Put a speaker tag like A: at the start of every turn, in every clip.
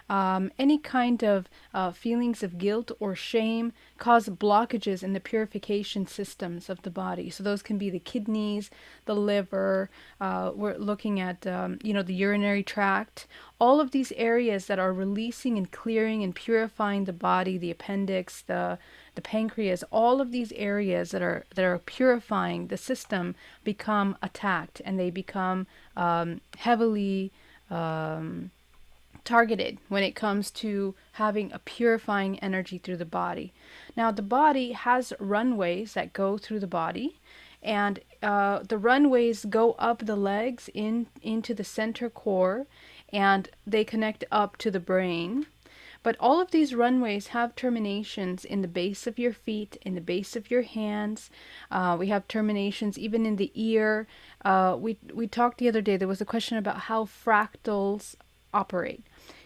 A: Any kind of feelings of guilt or shame cause blockages in the purification systems of the body. So those can be the kidneys, the liver. We're looking at, the urinary tract. All of these areas that are releasing and clearing and purifying the body, the appendix, the pancreas, all of these areas that are purifying the system become attacked, and they become heavily targeted when it comes to having a purifying energy through the body. Now, the body has runways that go through the body, and the runways go up the legs into the center core, and they connect up to the brain. But all of these runways have terminations in the base of your feet, in the base of your hands. We have terminations even in the ear. We talked the other day, there was a question about how fractals operate.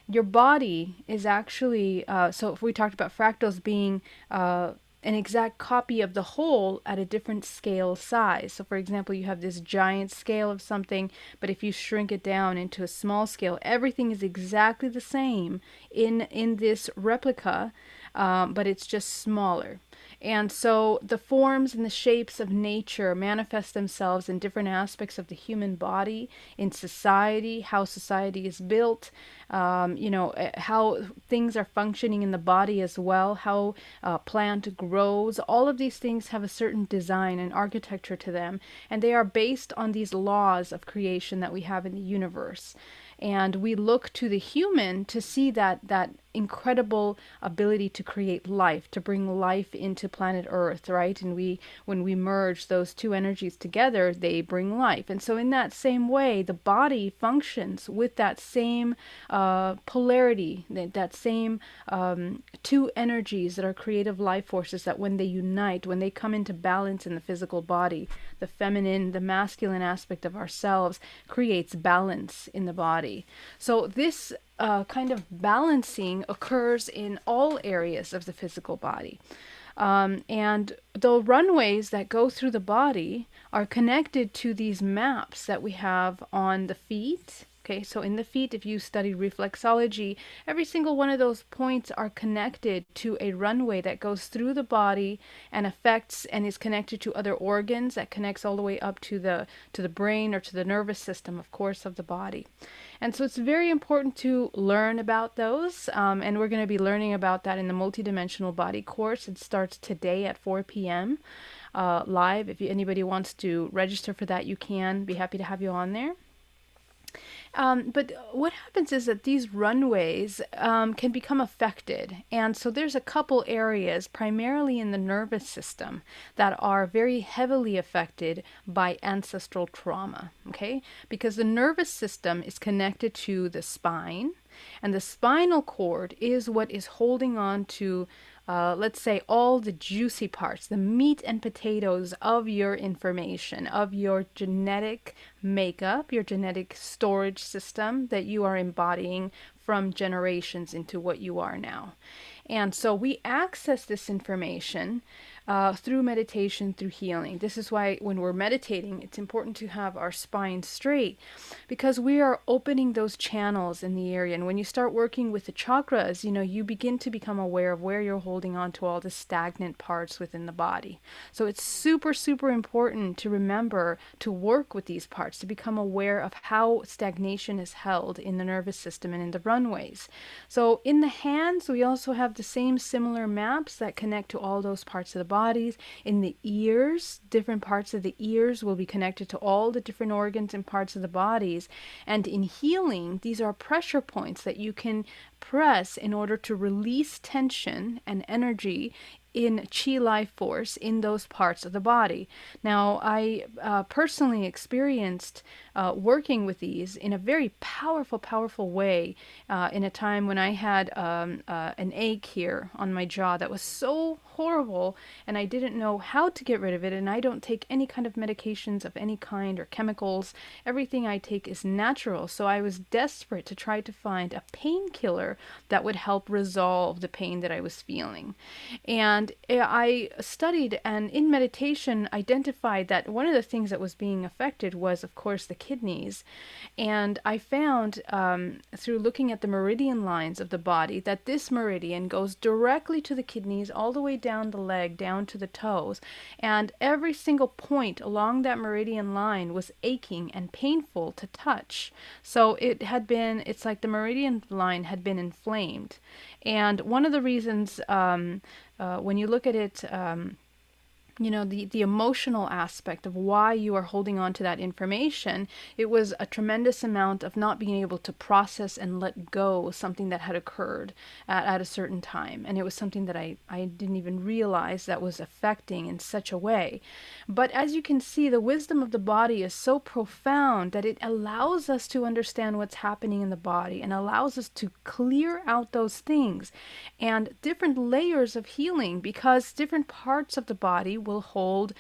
A: Your body is actually, so if we talked about fractals being an exact copy of the whole at a different scale size. So for example, you have this giant scale of something, but if you shrink it down into a small scale, everything is exactly the same in this replica, but it's just smaller. And so the forms and the shapes of nature manifest themselves in different aspects of the human body, in society, how society is built, how things are functioning in the body as well, how plant grows. All of these things have a certain design and architecture to them, and they are based on these laws of creation that we have in the universe. And we look to the human to see that incredible ability to create life, to bring life into planet Earth, right? And when we merge those two energies together, they bring life. And so in that same way, the body functions with that same polarity, that same two energies that are creative life forces, that when they unite, when they come into balance in the physical body, the feminine, the masculine aspect of ourselves creates balance in the body. So this kind of balancing occurs in all areas of the physical body. And the runways that go through the body are connected to these maps that we have on the feet. Okay, so in the feet, if you study reflexology, every single one of those points are connected to a runway that goes through the body and affects and is connected to other organs, that connects all the way up to the brain or to the nervous system, of course, of the body. And so it's very important to learn about those, and we're going to be learning about that in the multidimensional body course. It starts today at 4 p.m. Live. If anybody wants to register for that, you can. Be happy to have you on there. But what happens is that these runways can become affected. And so there's a couple areas, primarily in the nervous system, that are very heavily affected by ancestral trauma, okay? Because the nervous system is connected to the spine, and the spinal cord is what is holding on to let's say all the juicy parts, the meat and potatoes of your information, of your genetic makeup, your genetic storage system that you are embodying from generations into what you are now. And so we access this information through meditation, through healing. This is why when we're meditating, it's important to have our spine straight, because we are opening those channels in the area. And when you start working with the chakras, you begin to become aware of where you're holding on to all the stagnant parts within the body. So it's super, super important to remember to work with these parts, to become aware of how stagnation is held in the nervous system and in the runways. So in the hands, we also have the same similar maps that connect to all those parts of the bodies. In the ears, different parts of the ears will be connected to all the different organs and parts of the bodies. And in healing, these are pressure points that you can press in order to release tension and energy in chi life force in those parts of the body. Now, I personally experienced working with these in a very powerful, powerful way in a time when I had an ache here on my jaw that was so horrible, and I didn't know how to get rid of it, and I don't take any kind of medications of any kind or chemicals. Everything I take is natural, so I was desperate to try to find a painkiller that would help resolve the pain that I was feeling. And And I studied and in meditation identified that one of the things that was being affected was, of course, the kidneys. And I found through looking at the meridian lines of the body that this meridian goes directly to the kidneys, all the way down the leg, down to the toes. And every single point along that meridian line was aching and painful to touch. So it's like the meridian line had been inflamed. And one of the reasons, when you look at it, the emotional aspect of why you are holding on to that information, it was a tremendous amount of not being able to process and let go something that had occurred at a certain time. And it was something that I didn't even realize that was affecting in such a way. But as you can see, the wisdom of the body is so profound that it allows us to understand what's happening in the body and allows us to clear out those things and different layers of healing, because different parts of the body will hold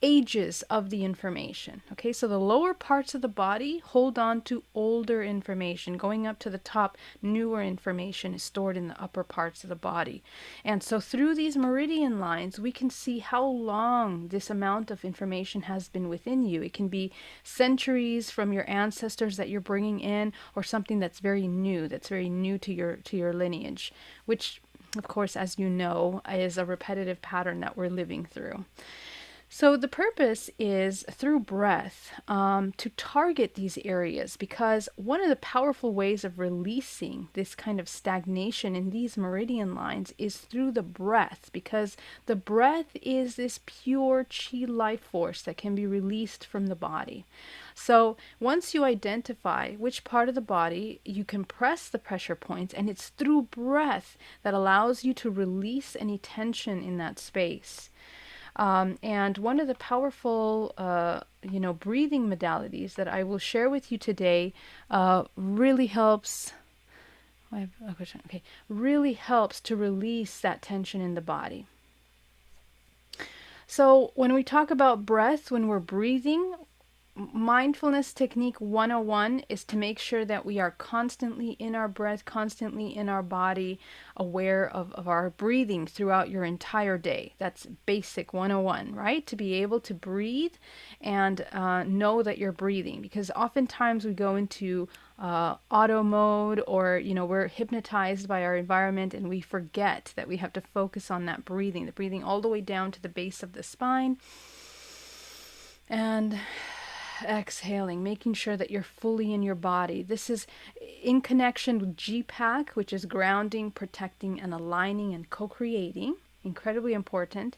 A: ages of the information. Okay, so the lower parts of the body hold on to older information. Going up to the top, newer information is stored in the upper parts of the body. And so through these meridian lines, we can see how long this amount of information has been within you. It can be centuries from your ancestors that you're bringing in, or something that's very new to your lineage, which, of course, as you know, is a repetitive pattern that we're living through. So the purpose is through breath to target these areas, because one of the powerful ways of releasing this kind of stagnation in these meridian lines is through the breath, because the breath is this pure chi life force that can be released from the body. So once you identify which part of the body, you can press the pressure points, and it's through breath that allows you to release any tension in that space. And one of the powerful, breathing modalities that I will share with you today really helps. I have a question. Okay, really helps to release that tension in the body. So when we talk about breath, when we're breathing, mindfulness technique 101 is to make sure that we are constantly in our breath, constantly in our body, aware of our breathing throughout your entire day. That's basic 101, right? To be able to breathe and know that you're breathing, because oftentimes we go into auto mode, or we're hypnotized by our environment, and we forget that we have to focus on that breathing, the breathing all the way down to the base of the spine, and exhaling, making sure that you're fully in your body. This is in connection with GPAC, which is grounding, protecting, and aligning and co-creating. Incredibly important.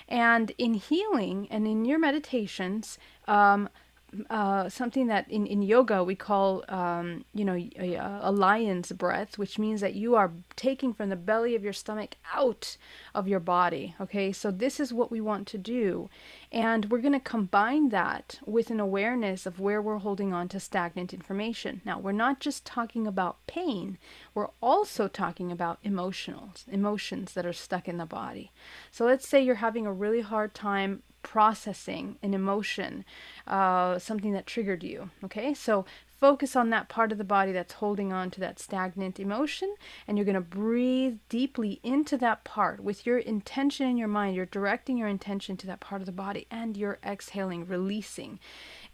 A: And in healing and in your meditations, something that in yoga we call, a lion's breath, which means that you are taking from the belly of your stomach out of your body. Okay, so this is what we want to do. And we're going to combine that with an awareness of where we're holding on to stagnant information. Now, we're not just talking about pain, we're also talking about emotions that are stuck in the body. So let's say you're having a really hard time processing an emotion, something that triggered you. Okay, so focus on that part of the body that's holding on to that stagnant emotion, and you're going to breathe deeply into that part with your intention in your mind. You're directing your intention to that part of the body, and you're exhaling, releasing.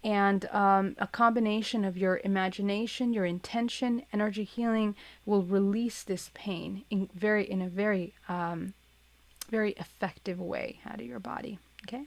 A: And a combination of your imagination, your intention, energy healing will release this pain in a very effective way out of your body. Okay.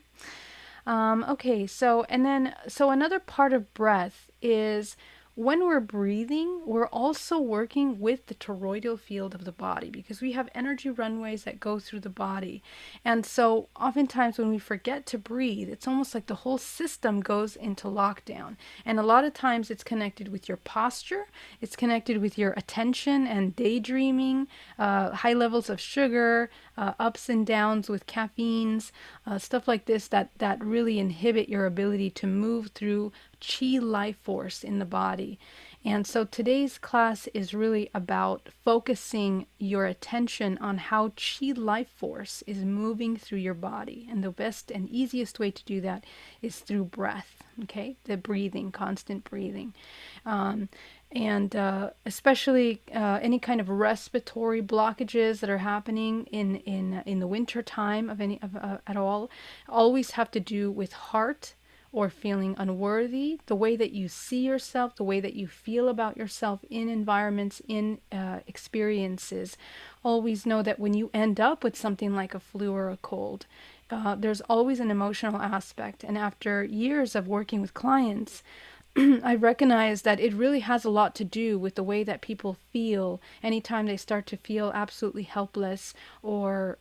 A: So another part of breath is when we're breathing, we're also working with the toroidal field of the body, because we have energy runways that go through the body. And so oftentimes when we forget to breathe, it's almost like the whole system goes into lockdown. And a lot of times it's connected with your posture, it's connected with your attention and daydreaming, high levels of sugar, ups and downs with caffeines, stuff like this that really inhibit your ability to move through chi life force in the body. And so today's class is really about focusing your attention on how chi life force is moving through your body. And the best and easiest way to do that is through breath. Okay, the breathing, constant breathing. And especially any kind of respiratory blockages that are happening in the winter time of any of at all always have to do with heart or feeling unworthy, the way that you see yourself, the way that you feel about yourself in environments, in experiences. Always know that when you end up with something like a flu or a cold, there's always an emotional aspect. And after years of working with clients, I recognize that it really has a lot to do with the way that people feel anytime they start to feel absolutely helpless or,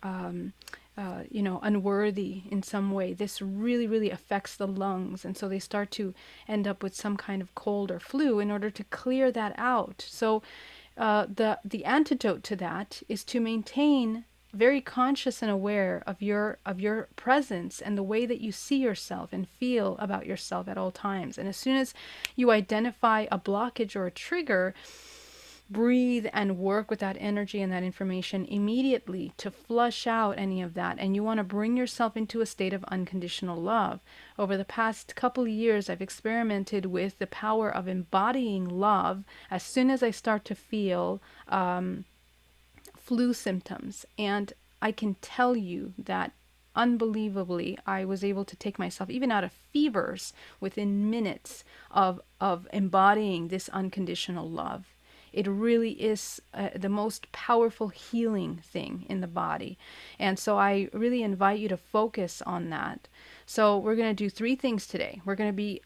A: unworthy in some way. This really, really affects the lungs. And so they start to end up with some kind of cold or flu in order to clear that out. So the antidote to that is to maintain very conscious and aware of your presence and the way that you see yourself and feel about yourself at all times. And as soon as you identify a blockage or a trigger, breathe and work with that energy and that information immediately to flush out any of that. And you want to bring yourself into a state of unconditional love. Over the past couple of years, I've experimented with the power of embodying love as soon as I start to feel flu symptoms. And I can tell you that unbelievably, I was able to take myself even out of fevers within minutes of embodying this unconditional love. It really is the most powerful healing thing in the body. And so I really invite you to focus on that. So we're going to do 3 things today. We're going to be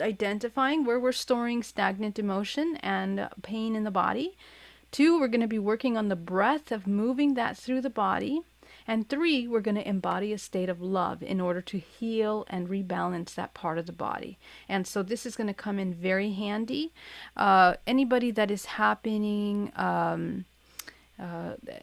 A: identifying where we're storing stagnant emotion and pain in the body. 2, we're going to be working on the breath of moving that through the body. And 3, we're going to embody a state of love in order to heal and rebalance that part of the body. And so this is going to come in very handy. Anybody that is happening,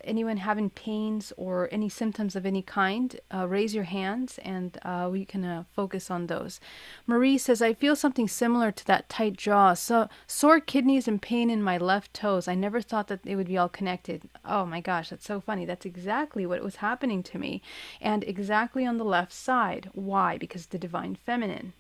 A: anyone having pains or any symptoms of any kind, raise your hands and we can focus on those. Marie says, I feel something similar to that tight jaw. So sore kidneys and pain in my left toes. I never thought that they would be all connected. Oh my gosh, that's so funny. That's exactly what was happening to me. And exactly on the left side. Why? Because the divine feminine.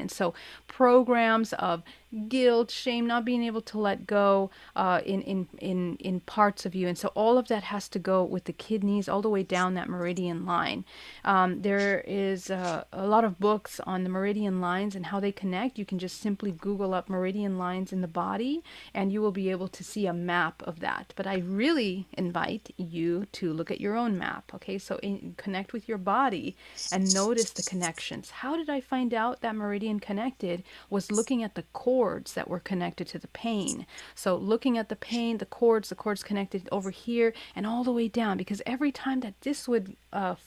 A: So programs of guilt, shame, not being able to let go in parts of you. And so all of that has to go with the kidneys all the way down that meridian line. There is a lot of books on the meridian lines and how they connect. You can just simply Google up meridian lines in the body and you will be able to see a map of that. But I really invite you to look at your own map. Okay, so connect with your body and notice the connections. How did I find out that meridian connected? Was looking at the cords that were connected to the pain. So looking at the pain, the cords connected over here and all the way down, because every time that this would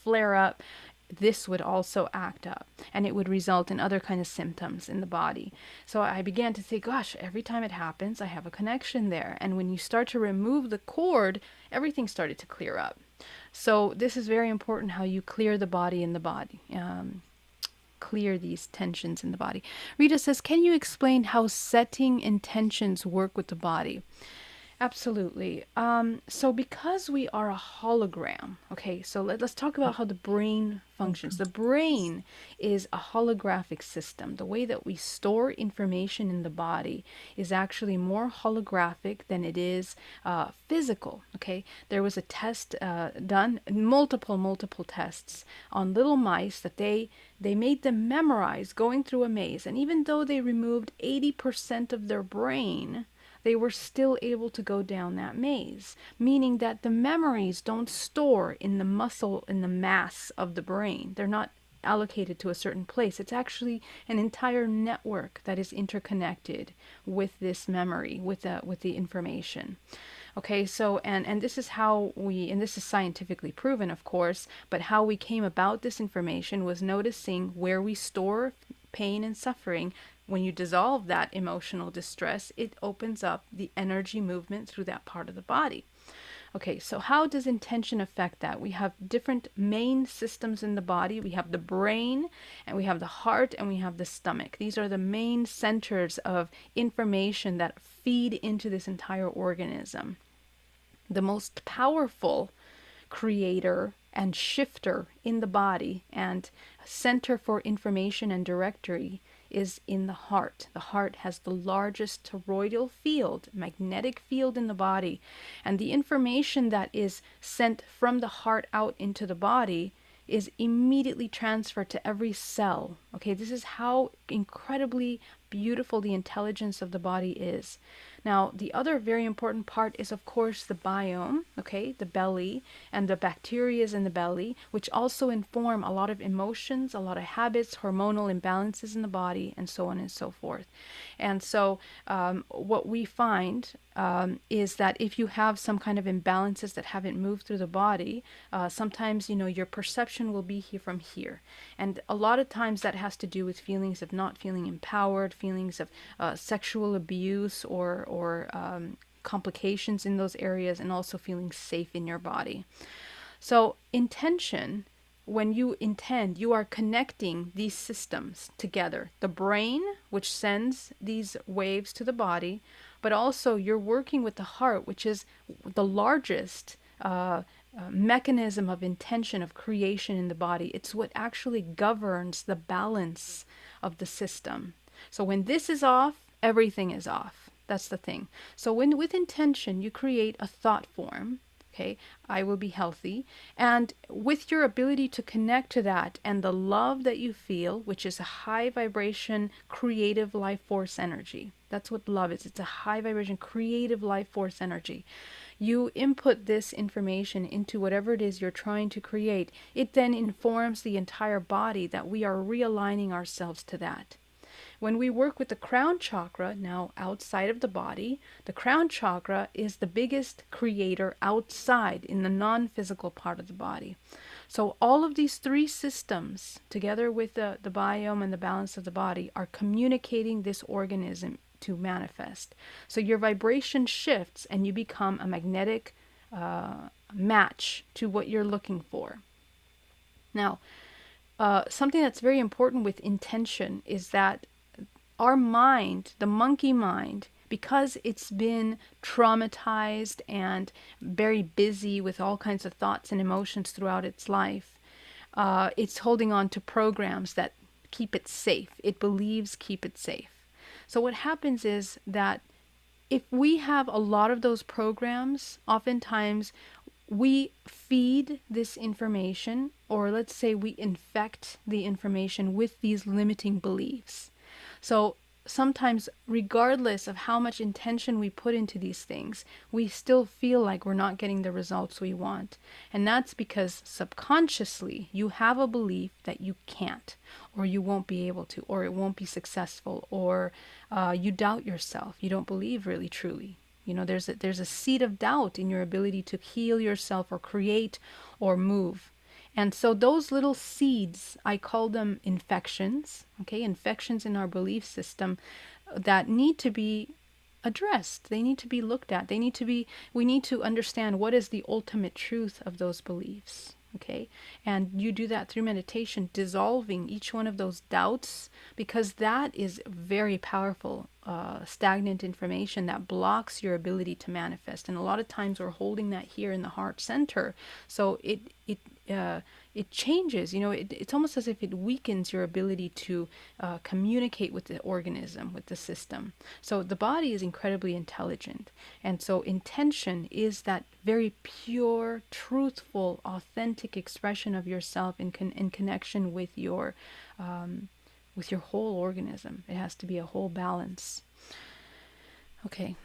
A: flare up, this would also act up and it would result in other kind of symptoms in the body. So I began to say, gosh, every time it happens, I have a connection there. And when you start to remove the cord, everything started to clear up. So this is very important, how you clear the body in the body. Clear these tensions in the body. Rita says, can you explain how setting intentions work with the body? Absolutely. So because we are a hologram, okay, so let's talk about how the brain functions. The brain is a holographic system. The way that we store information in the body is actually more holographic than it is physical, okay? There was a test done, multiple tests on little mice that they made them memorize going through a maze. And even though they removed 80% of their brain, they were still able to go down that maze, meaning that the memories don't store in the muscle, in the mass of the brain. They're not allocated to a certain place. It's actually an entire network that is interconnected with this memory, with the information. Okay, so, and this is how and this is scientifically proven, of course, but how we came about this information was noticing where we store pain and suffering. When you dissolve that emotional distress, it opens up the energy movement through that part of the body. Okay, so how does intention affect that? We have different main systems in the body. We have the brain, and we have the heart, and we have the stomach. These are the main centers of information that feed into this entire organism. The most powerful creator and shifter in the body and center for information and directory is in the heart. The heart has the largest toroidal field, magnetic field in the body. And the information that is sent from the heart out into the body is immediately transferred to every cell. Okay, this is how incredibly beautiful the intelligence of the body is. Now, the other very important part is, of course, the biome, okay, the belly, and the bacteria in the belly, which also inform a lot of emotions, a lot of habits, hormonal imbalances in the body, and so on and so forth. And so what we find is that if you have some kind of imbalances that haven't moved through the body, sometimes, you know, your perception will be here from here. And a lot of times that has to do with feelings of not feeling empowered, feelings of sexual abuse or complications in those areas, and also feeling safe in your body. So intention, when you intend, you are connecting these systems together. The brain, which sends these waves to the body, but also you're working with the heart, which is the largest mechanism of intention, of creation in the body. It's what actually governs the balance of the system. So when this is off, everything is off. That's the thing. So when with intention, you create a thought form. Okay, I will be healthy. And with your ability to connect to that and the love that you feel, which is a high vibration, creative life force energy. That's what love is. It's a high vibration, creative life force energy. You input this information into whatever it is you're trying to create. It then informs the entire body that we are realigning ourselves to that. When we work with the crown chakra, now outside of the body, the crown chakra is the biggest creator outside in the non-physical part of the body. So all of these three systems, together with the biome and the balance of the body, are communicating this organism to manifest. So your vibration shifts and you become a magnetic match to what you're looking for. Now, something that's very important with intention is that our mind, the monkey mind, because it's been traumatized and very busy with all kinds of thoughts and emotions throughout its life, it's holding on to programs that keep it safe. It believes keep it safe. So what happens is that if we have a lot of those programs, oftentimes we feed this information, or let's say we infect the information with these limiting beliefs. So sometimes, regardless of how much intention we put into these things, we still feel like we're not getting the results we want. And that's because subconsciously you have a belief that you can't, or you won't be able to, or it won't be successful, or you doubt yourself. You don't believe really truly. You know, there's a seed of doubt in your ability to heal yourself or create or move. And so those little seeds, I call them infections, okay, infections in our belief system that need to be addressed. They need to be looked at. We need to understand what is the ultimate truth of those beliefs, okay? And you do that through meditation, dissolving each one of those doubts, because that is very powerful, stagnant information that blocks your ability to manifest. And a lot of times we're holding that here in the heart center. So it changes, you know, it's almost as if it weakens your ability to communicate with the organism, with the system. So the body is incredibly intelligent. And so intention is that very pure, truthful, authentic expression of yourself in connection with your whole organism. It has to be a whole balance. Okay.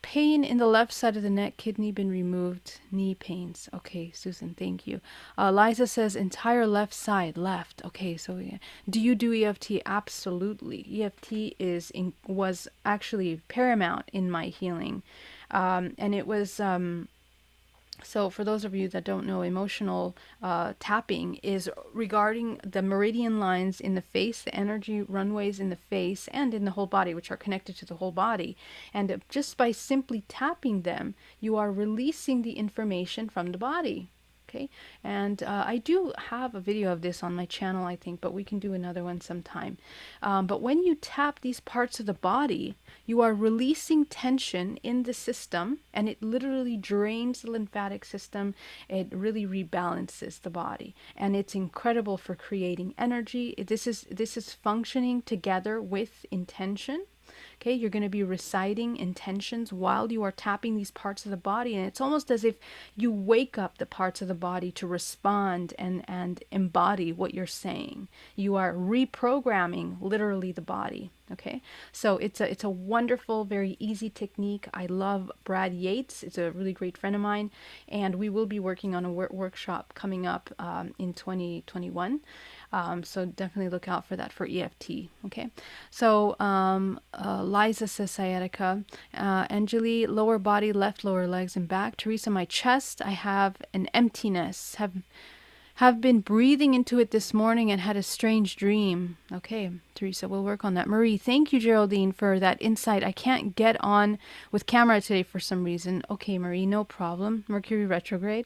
A: Pain in the left side of the neck, kidney been removed, knee pains. Okay, Susan, thank you. Liza says entire left side, left. Okay, so yeah. Do you do EFT? Absolutely. EFT was actually paramount in my healing. And it was... So for those of you that don't know, emotional tapping is regarding the meridian lines in the face, the energy runways in the face and in the whole body, which are connected to the whole body. And just by simply tapping them, you are releasing the information from the body. Okay, and I do have a video of this on my channel, I think, but we can do another one sometime. But when you tap these parts of the body, you are releasing tension in the system, and it literally drains the lymphatic system. It really rebalances the body, and it's incredible for creating energy. This is functioning together with intention. Okay, you're going to be reciting intentions while you are tapping these parts of the body, and it's almost as if you wake up the parts of the body to respond and embody what you're saying. You are reprogramming literally the body. Okay, so it's a wonderful, very easy technique. I love Brad Yates. It's a really great friend of mine, and we will be working on a workshop coming up in 2021. So definitely look out for that for EFT. Okay, so Liza says sciatica. Anjali, lower body, left lower legs and back. Teresa, my chest, I have an emptiness. Have been breathing into it this morning and had a strange dream. Okay, Teresa, we'll work on that. Marie, thank you, Geraldine, for that insight. I can't get on with camera today for some reason. Okay, Marie, no problem. Mercury retrograde.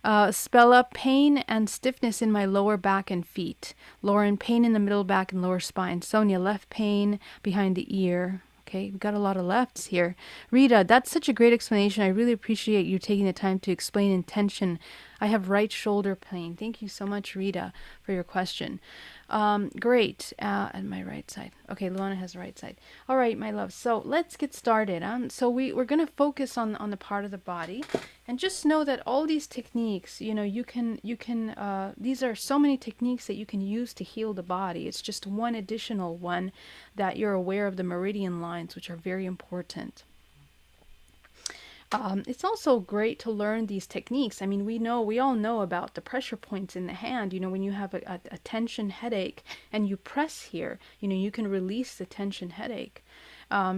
A: Spella, pain and stiffness in my lower back and feet. Lauren, pain in the middle back and lower spine. Sonia, left pain behind the ear. Okay, we got a lot of lefts here. Rita, that's such a great explanation. I really appreciate you taking the time to explain intention. I have right shoulder pain. Thank you so much, Rita, for your question. Great. And my right side. Okay, Luana has the right side. All right, my love. So let's get started. So we're going to focus on the part of the body. And just know that all these techniques, you can, these are so many techniques that you can use to heal the body. It's just one additional one that you're aware of the meridian lines, which are very important. It's also great to learn these techniques. I mean, we all know about the pressure points in the hand. When you have a tension headache and you press here, you can release the tension headache.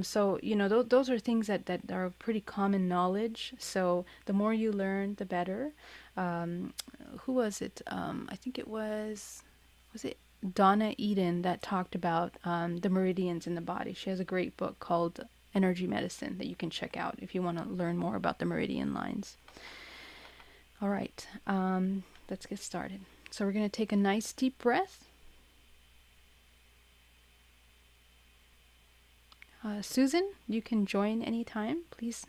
A: So, those are things that are pretty common knowledge. So the more you learn, the better. Who was it? I think it was it Donna Eden that talked about the meridians in the body. She has a great book called Energy Medicine that you can check out if you want to learn more about the meridian lines. All right, let's get started. So we're going to take a nice deep breath. Susan, you can join anytime. Please.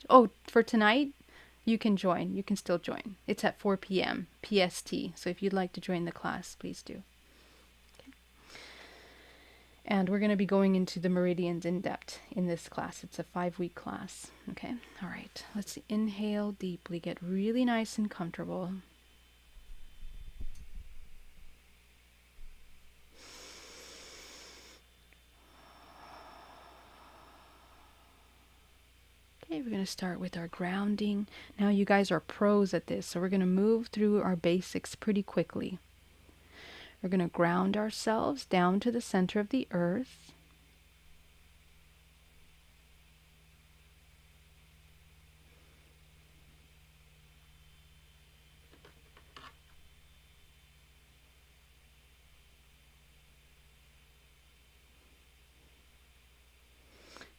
A: Oh, for tonight, you can join. You can still join. It's at 4 p.m. PST. So if you'd like to join the class, please do. Okay. And we're going to be going into the meridians in depth in this class. It's a 5-week class. Okay. All right. Let's inhale deeply. Get really nice and comfortable. Okay, we're going to start with our grounding. Now you guys are pros at this, so we're going to move through our basics pretty quickly. We're going to ground ourselves down to the center of the earth.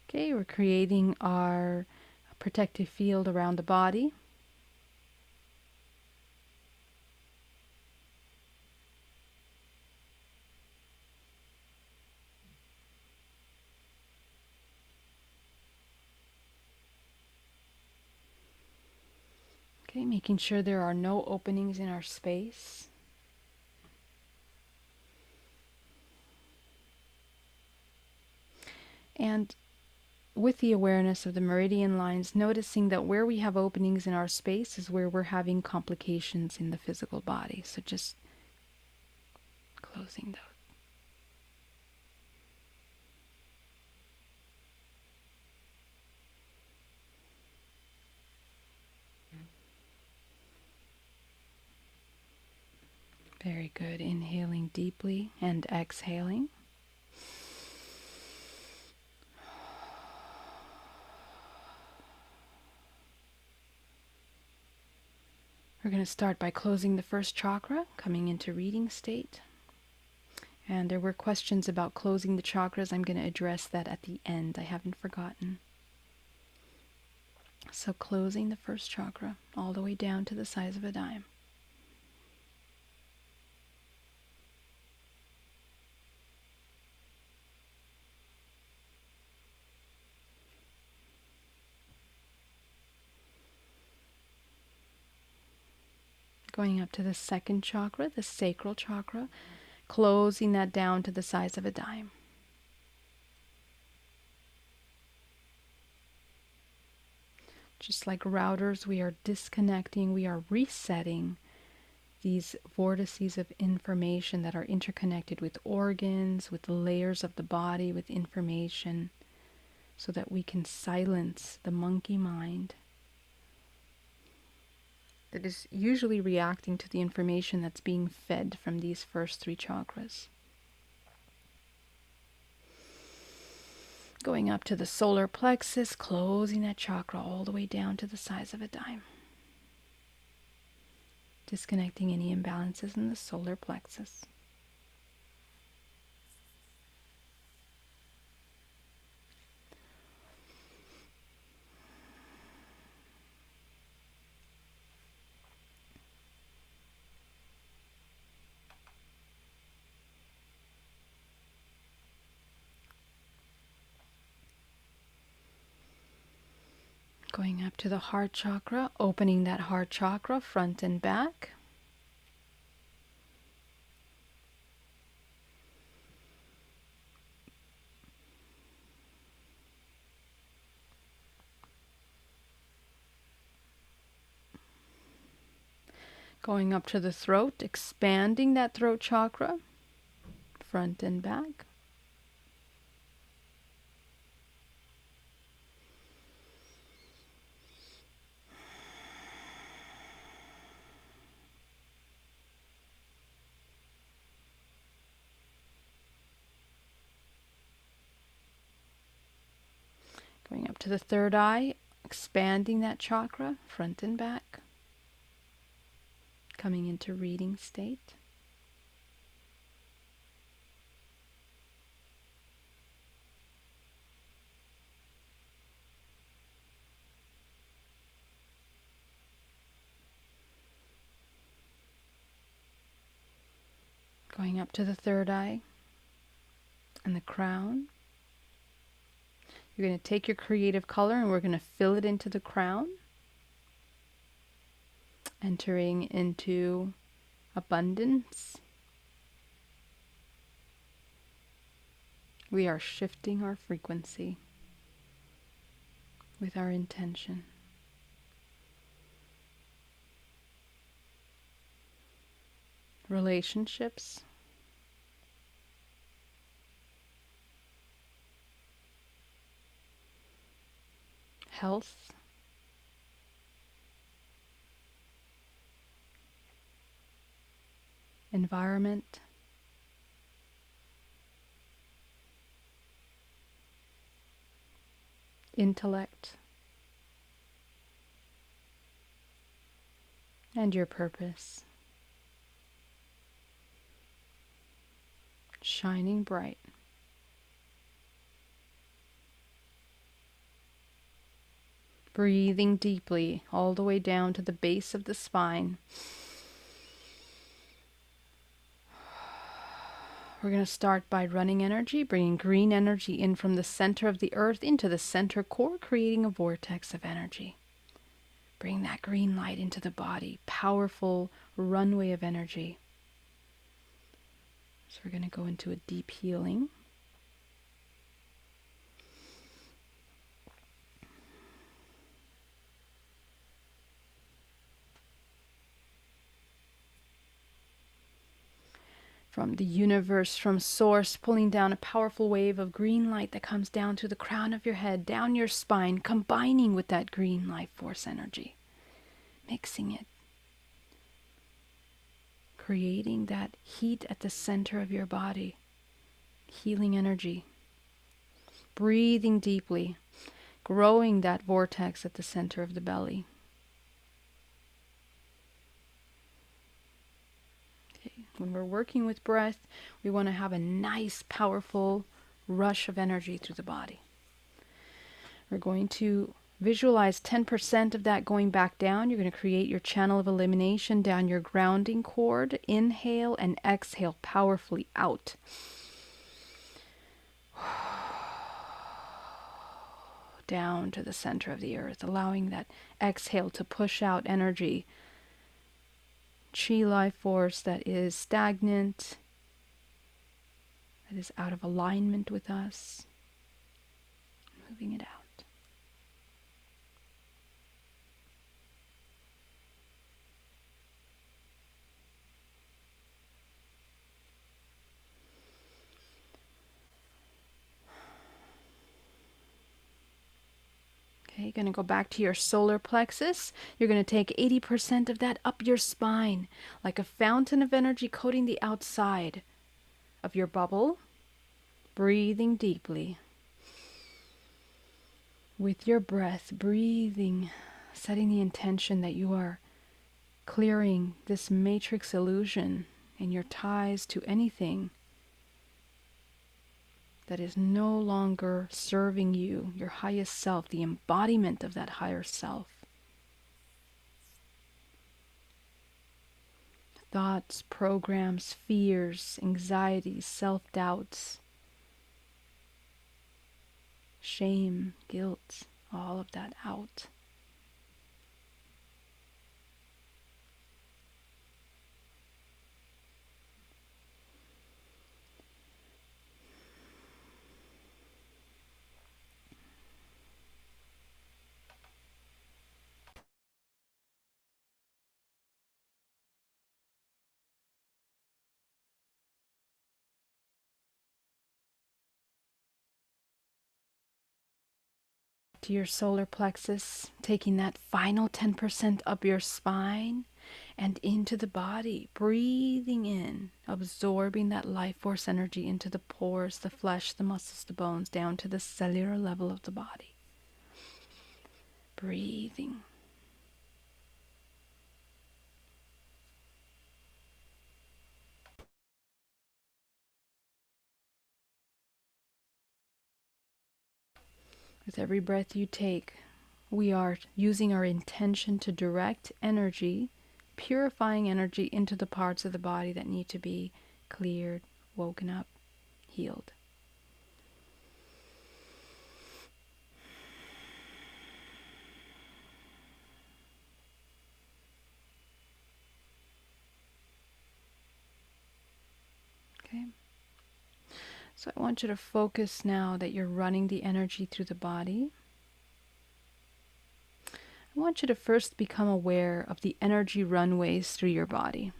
A: Okay, we're creating our protective field around the body. Okay, making sure there are no openings in our space. And with the awareness of the meridian lines, noticing that where we have openings in our space is where we're having complications in the physical body. So just closing those. Very good. Inhaling deeply and exhaling. We're going to start by closing the first chakra, coming into reading state. And there were questions about closing the chakras. I'm going to address that at the end. I haven't forgotten. So closing the first chakra all the way down to the size of a dime. Going up to the second chakra, the sacral chakra, closing that down to the size of a dime. Just like routers, we are disconnecting, we are resetting these vortices of information that are interconnected with organs, with layers of the body, with information, so that we can silence the monkey mind that is usually reacting to the information that's being fed from these first three chakras. Going up to the solar plexus, closing that chakra all the way down to the size of a dime. Disconnecting any imbalances in the solar plexus. Going up to the heart chakra, opening that heart chakra front and back. Going up to the throat, expanding that throat chakra front and back. Going up to the third eye, expanding that chakra, front and back. Coming into reading state. Going up to the third eye and the crown. You're going to take your creative color and we're going to fill it into the crown. Entering into abundance. We are shifting our frequency with our intention. Relationships. Health. Environment. Intellect. And your purpose. Shining bright. Breathing deeply all the way down to the base of the spine. We're going to start by running energy, bringing green energy in from the center of the earth into the center core, creating a vortex of energy. Bring that green light into the body, powerful runway of energy. So we're going to go into a deep healing. From the universe, from source, pulling down a powerful wave of green light that comes down to the crown of your head, down your spine, combining with that green life force energy, mixing it, creating that heat at the center of your body, healing energy, breathing deeply, growing that vortex at the center of the belly. When we're working with breath, we want to have a nice, powerful rush of energy through the body. We're going to visualize 10% of that going back down. You're going to create your channel of elimination down your grounding cord. Inhale and exhale powerfully out. Down to the center of the earth, allowing that exhale to push out energy chi life force that is stagnant, that is out of alignment with us, moving it out. Okay, you're going to go back to your solar plexus. You're going to take 80% of that up your spine, like a fountain of energy coating the outside of your bubble. Breathing deeply. With your breath, breathing, setting the intention that you are clearing this matrix illusion and your ties to anything that is no longer serving you, your highest self, the embodiment of that higher self. Thoughts, programs, fears, anxieties, self-doubts, shame, guilt, all of that out. To your solar plexus, taking that final 10% up your spine and into the body, breathing in, absorbing that life force energy into the pores, the flesh, the muscles, the bones, down to the cellular level of the body. Breathing. With every breath you take, we are using our intention to direct energy, purifying energy into the parts of the body that need to be cleared, woken up, healed. Okay? So I want you to focus now that you're running the energy through the body. I want you to first become aware of the energy runways through your body.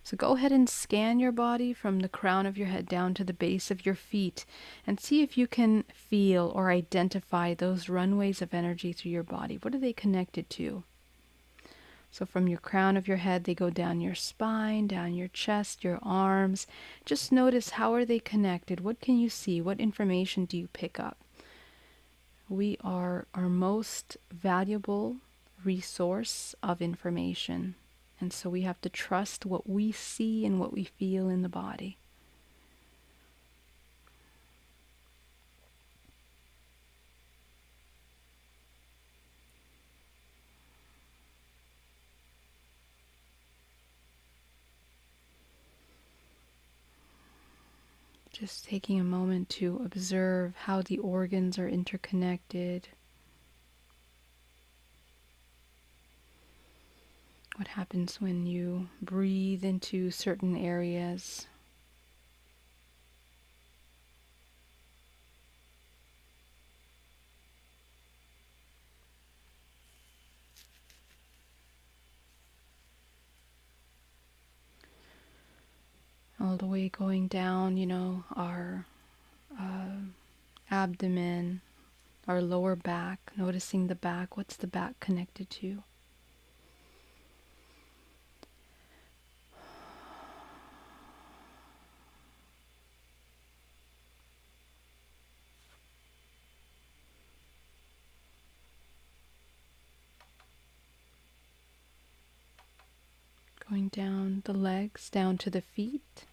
A: So go ahead and scan your body from the crown of your head down to the base of your feet and see if you can feel or identify those runways of energy through your body. What are they connected to? So from your crown of your head, they go down your spine, down your chest, your arms. Just notice, how are they connected? What can you see? What information do you pick up? We are our most valuable resource of information. And so we have to trust what we see and what we feel in the body. Just taking a moment to observe how the organs are interconnected. What happens when you breathe into certain areas? All the way going down, our abdomen, our lower back, noticing the back. What's the back connected to? Going down the legs, down to the feet.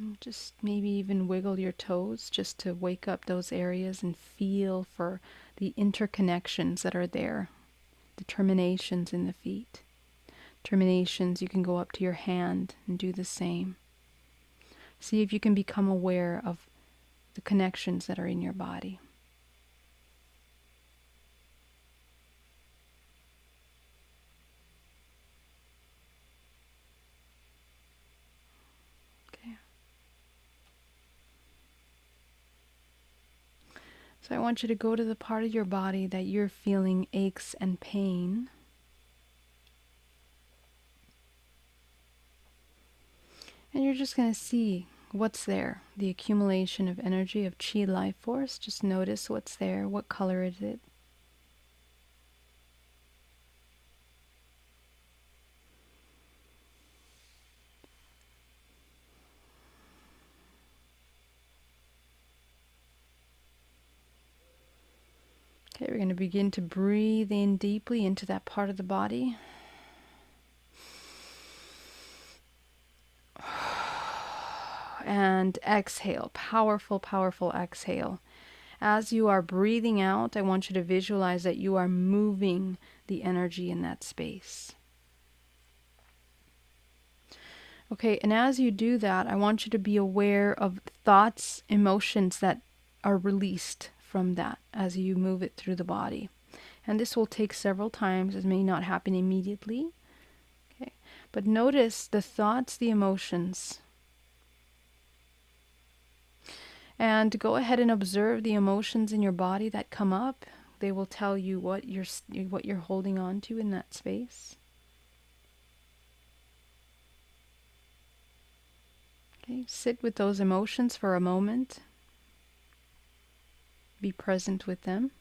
A: And just maybe even wiggle your toes just to wake up those areas and feel for the interconnections that are there. The terminations in the feet. Terminations, you can go up to your hand and do the same. See if you can become aware of the connections that are in your body. So I want you to go to the part of your body that you're feeling aches and pain. And you're just going to see what's there. The accumulation of energy, of chi life force. Just notice what's there. What color is it? Okay, we're going to begin to breathe in deeply into that part of the body. And exhale. Powerful, powerful exhale. As you are breathing out, I want you to visualize that you are moving the energy in that space. Okay, and as you do that, I want you to be aware of thoughts, emotions that are released from that as you move it through the body. And this will take several times. It may not happen immediately. Okay, but notice the thoughts, the emotions. And go ahead and observe the emotions in your body that come up. They will tell you what you're holding on to in that space. Okay, sit with those emotions for a moment. Be present with them.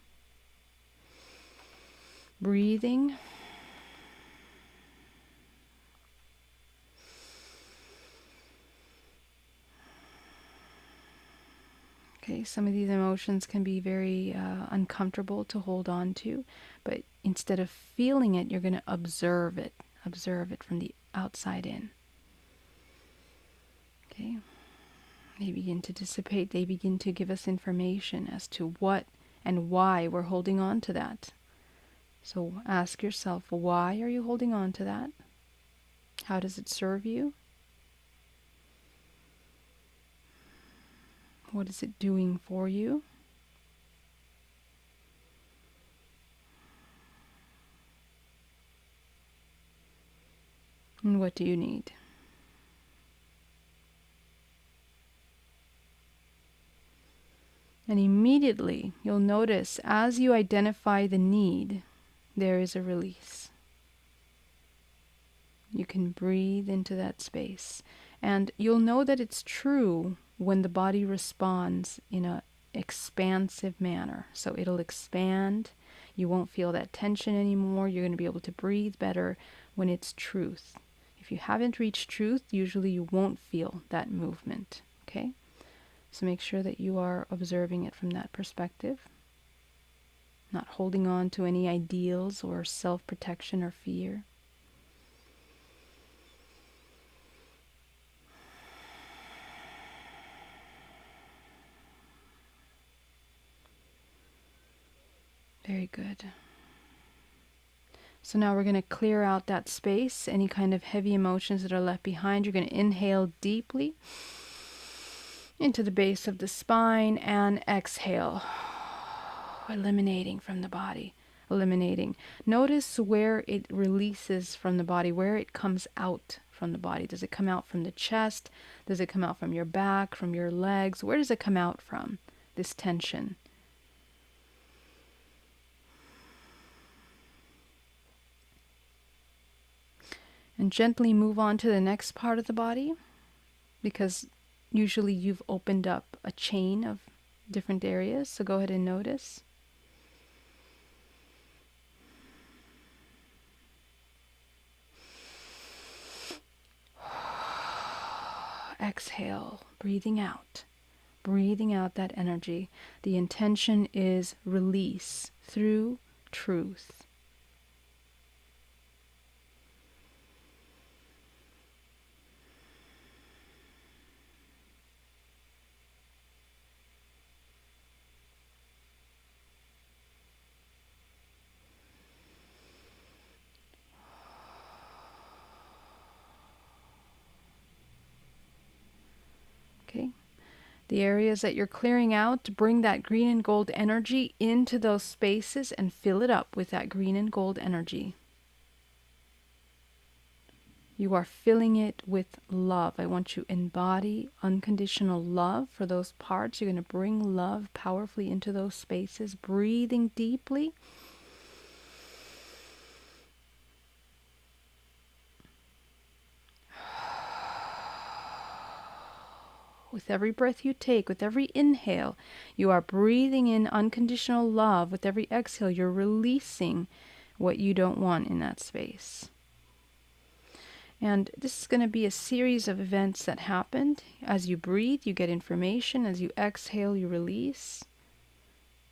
A: Breathing. Okay, some of these emotions can be very uncomfortable to hold on to, but instead of feeling it, you're going to observe it. Observe it from the outside in. Okay, they begin to dissipate. They begin to give us information as to what and why we're holding on to that. So ask yourself, why are you holding on to that? How does it serve you? What is it doing for you? And what do you need? And immediately you'll notice as you identify the need, there is a release. You can breathe into that space. And you'll know that it's true when the body responds in an expansive manner. So it'll expand. You won't feel that tension anymore. You're going to be able to breathe better when it's truth. If you haven't reached truth, usually you won't feel that movement. Okay? So make sure that you are observing it from that perspective. Not holding on to any ideals or self-protection or fear. Very good. So now we're going to clear out that space, any kind of heavy emotions that are left behind. You're going to inhale deeply into the base of the spine and exhale, eliminating from the body, eliminating. Notice where it releases from the body, where it comes out from the body. Does it come out from the chest? Does it come out from your back, from your legs? Where does it come out from, this tension? And gently move on to the next part of the body, because usually you've opened up a chain of different areas. So go ahead and notice. Exhale, breathing out that energy. The intention is release through truth. Okay. The areas that you're clearing out, bring that green and gold energy into those spaces and fill it up with that green and gold energy. You are filling it with love. I want you to embody unconditional love for those parts. You're going to bring love powerfully into those spaces, breathing deeply. With every breath you take, with every inhale, you are breathing in unconditional love. With every exhale, you're releasing what you don't want in that space. And this is going to be a series of events that happened. As you breathe, you get information. As you exhale, you release,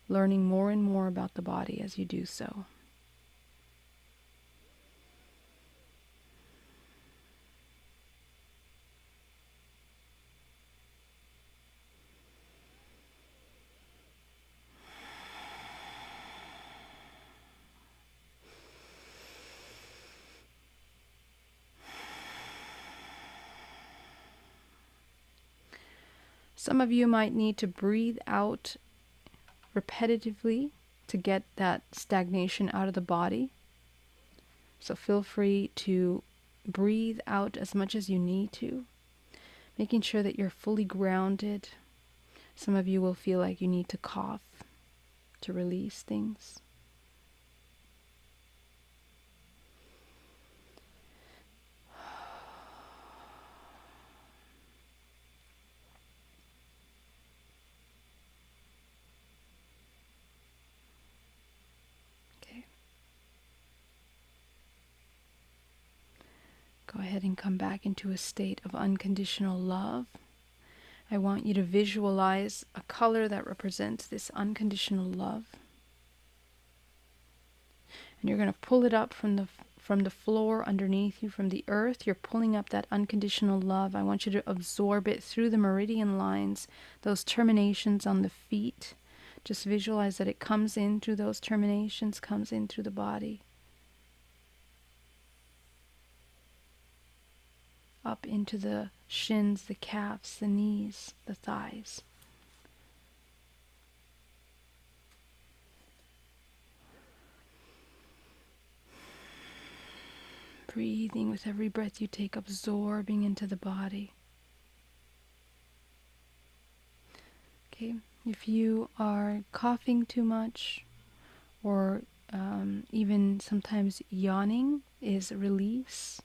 A: learning more and more about the body as you do so. Some of you might need to breathe out repetitively to get that stagnation out of the body. So feel free to breathe out as much as you need to, making sure that you're fully grounded. Some of you will feel like you need to cough to release things. Go ahead and come back into a state of unconditional love. I want you to visualize a color that represents this unconditional love. And you're going to pull it up from the floor underneath you, from the earth. You're pulling up that unconditional love. I want you to absorb it through the meridian lines, those terminations on the feet. Just visualize that it comes in through those terminations, comes in through the body. Up into the shins, the calves, the knees, the thighs. Breathing with every breath you take, absorbing into the body. Okay, if you are coughing too much, or even sometimes yawning is release.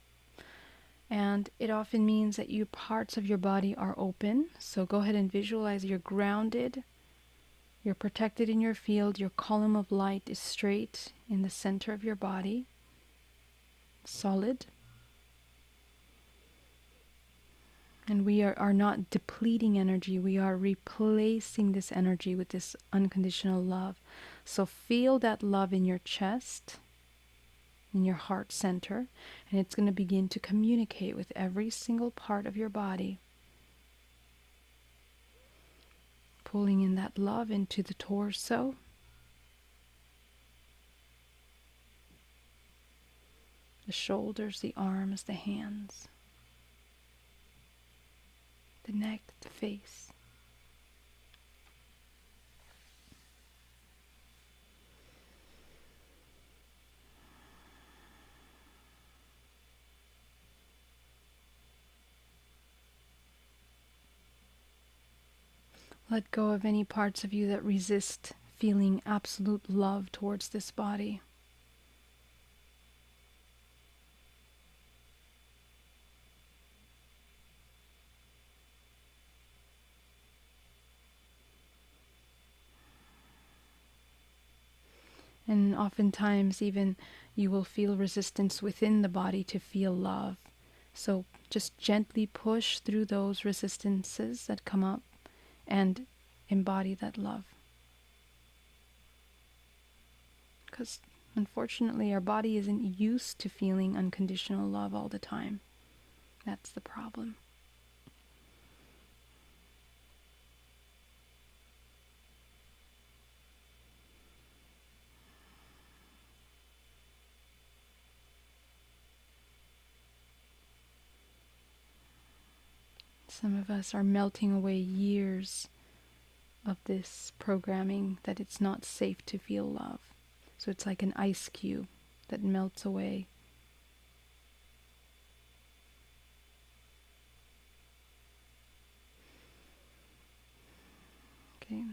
A: And it often means that parts of your body are open. So go ahead and visualize you're grounded, you're protected in your field, your column of light is straight in the center of your body, solid. And we are not depleting energy, we are replacing this energy with this unconditional love. So feel that love in your chest, in your heart center, and it's going to begin to communicate with every single part of your body. Pulling in that love into the torso. The shoulders, the arms, the hands. The neck, the face. Let go of any parts of you that resist feeling absolute love towards this body. And oftentimes even you will feel resistance within the body to feel love. So just gently push through those resistances that come up and embody that love. Because unfortunately our body isn't used to feeling unconditional love all the time. That's the problem. Some of us are melting away years of this programming that it's not safe to feel love. So it's like an ice cube that melts away. Okay.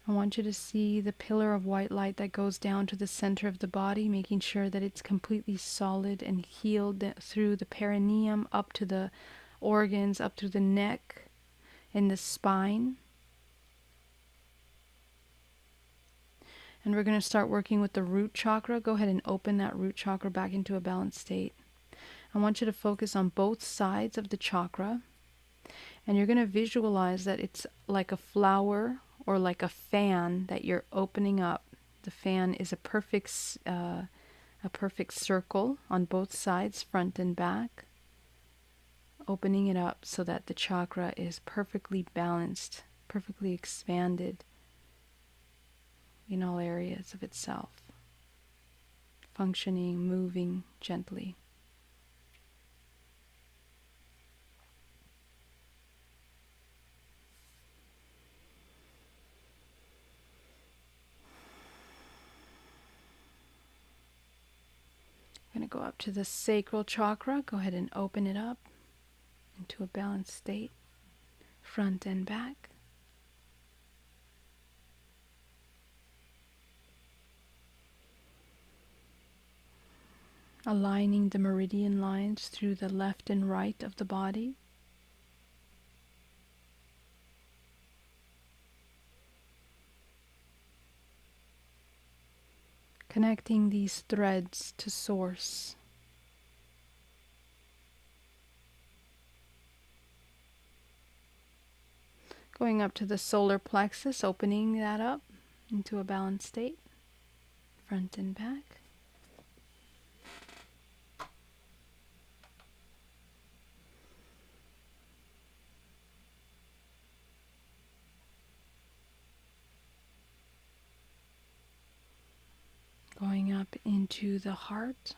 A: I want you to see the pillar of white light that goes down to the center of the body, making sure that it's completely solid and healed through the perineum, up to the organs, up through the neck and the spine. And we're going to start working with the root chakra. Go ahead and open that root chakra back into a balanced state. I want you to focus on both sides of the chakra. And you're going to visualize that it's like a flower or like a fan that you're opening up. The fan is a perfect circle on both sides, front and back. Opening it up so that the chakra is perfectly balanced, perfectly expanded in all areas of itself, functioning, moving gently. I'm going to go up to the sacral chakra. Go ahead and open it up into a balanced state, front and back. Aligning the meridian lines through the left and right of the body. Connecting these threads to source. Going up to the solar plexus, opening that up into a balanced state, front and back. Going up into the heart.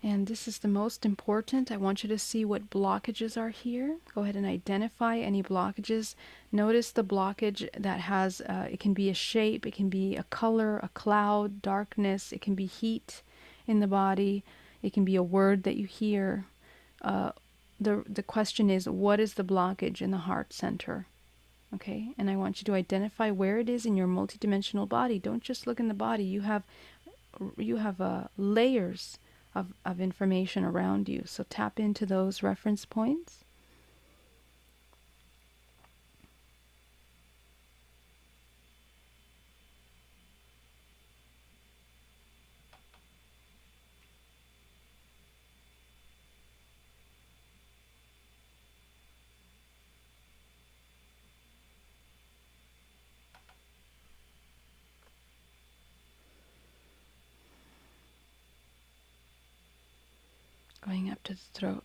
A: And this is the most important. I want you to see what blockages are here. Go ahead and identify any blockages. Notice the blockage that has, it can be a shape, it can be a color, a cloud, darkness, it can be heat in the body, it can be a word that you hear. The question is, what is the blockage in the heart center? Okay, and I want you to identify where it is in your multidimensional body. Don't just look in the body. You have layers of information around you. So tap into those reference points. Going up to the throat.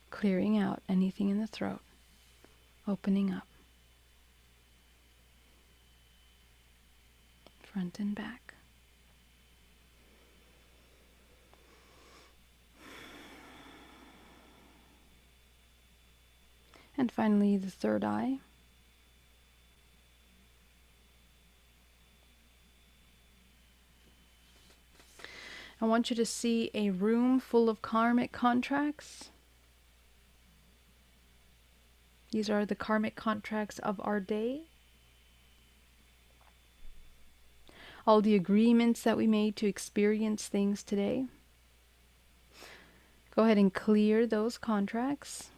A: Clearing out anything in the throat. Opening up. Front and back. And finally, the third eye. I want you to see a room full of karmic contracts. These are the karmic contracts of our day. All the agreements that we made to experience things today. Go ahead and clear those contracts.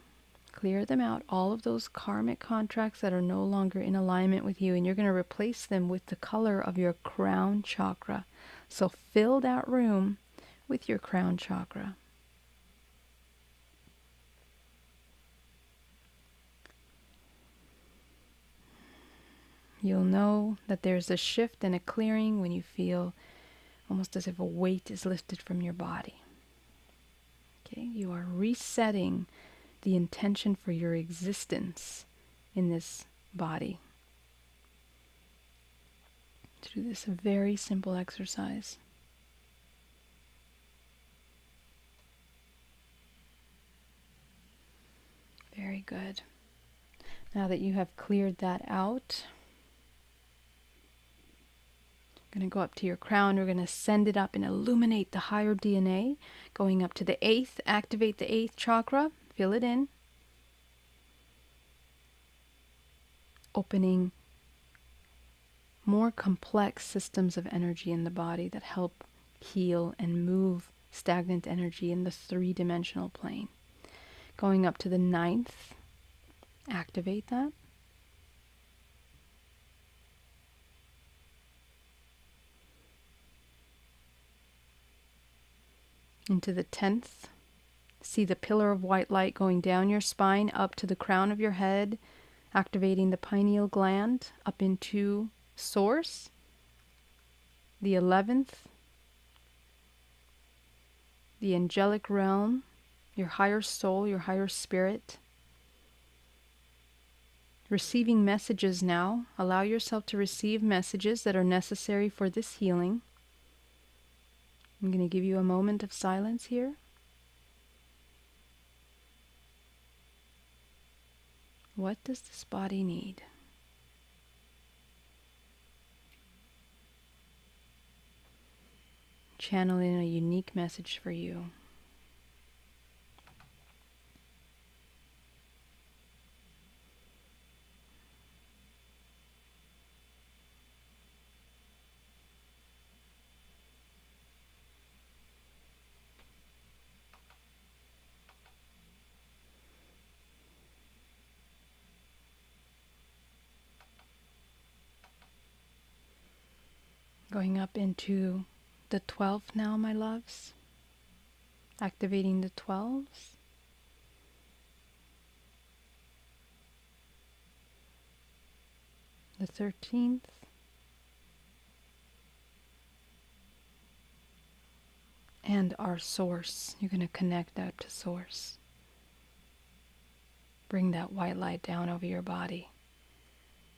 A: Clear them out, all of those karmic contracts that are no longer in alignment with you, and you're going to replace them with the color of your crown chakra. So fill that room with your crown chakra. You'll know that there's a shift and a clearing when you feel almost as if a weight is lifted from your body. Okay, you are resetting the intention for your existence in this body through this very simple exercise. Very good. Now that you have cleared that out, I'm going to go up to your crown. We're going to send it up and illuminate the higher DNA. Going up to the 8th, activate the 8th chakra. Fill it in. opening more complex systems of energy in the body that help heal and move stagnant energy in the three-dimensional plane. Going up to the ninth, activate that. Into the 10th, see the pillar of white light going down your spine up to the crown of your head, activating the pineal gland up into source. The 11th, the angelic realm, your higher soul, your higher spirit. Receiving messages now. Allow yourself to receive messages that are necessary for this healing. I'm going to give you a moment of silence here. What does this body need? Channeling a unique message for you. Going up into the 12th now, my loves. Activating the 12s. The 13th. And our source. You're going to connect that to source. Bring that white light down over your body.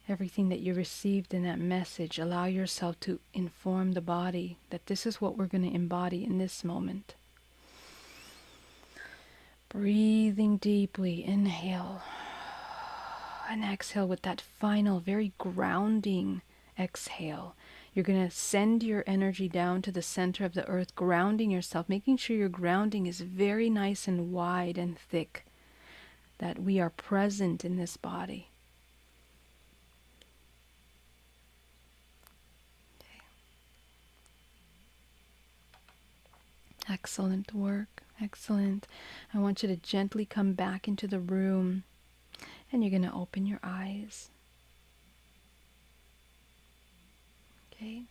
A: Everything that you received in that message, allow yourself to inform the body that this is what we're going to embody in this moment. Breathing deeply, inhale and exhale with that final, very grounding exhale. You're going to send your energy down to the center of the earth, grounding yourself, making sure your grounding is very nice and wide and thick, that we are present in this body. Excellent work. Excellent. I want you to gently come back into the room, and you're going to open your eyes. Okay.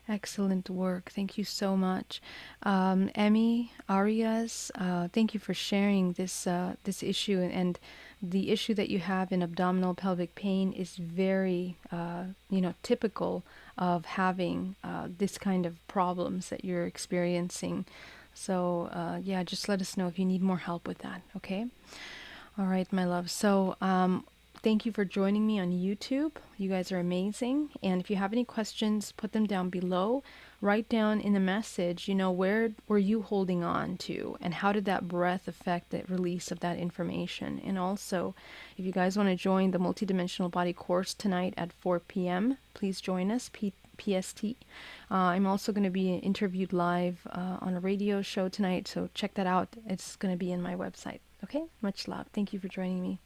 A: Excellent work. Thank you so much. Emmy, Arias, thank you for sharing this issue. And the issue that you have in abdominal pelvic pain is very, typical of having this kind of problems that you're experiencing. So, just let us know if you need more help with that, okay? All right, my love. So, thank you for joining me on YouTube. You guys are amazing. And if you have any questions, put them down below. Write down in the message, where were you holding on to? And how did that breath affect the release of that information? And also, if you guys want to join the Multidimensional Body course tonight at 4 p.m., please join us, PST. I'm also going to be interviewed live on a radio show tonight, so check that out. It's going to be in my website. Okay? Much love. Thank you for joining me.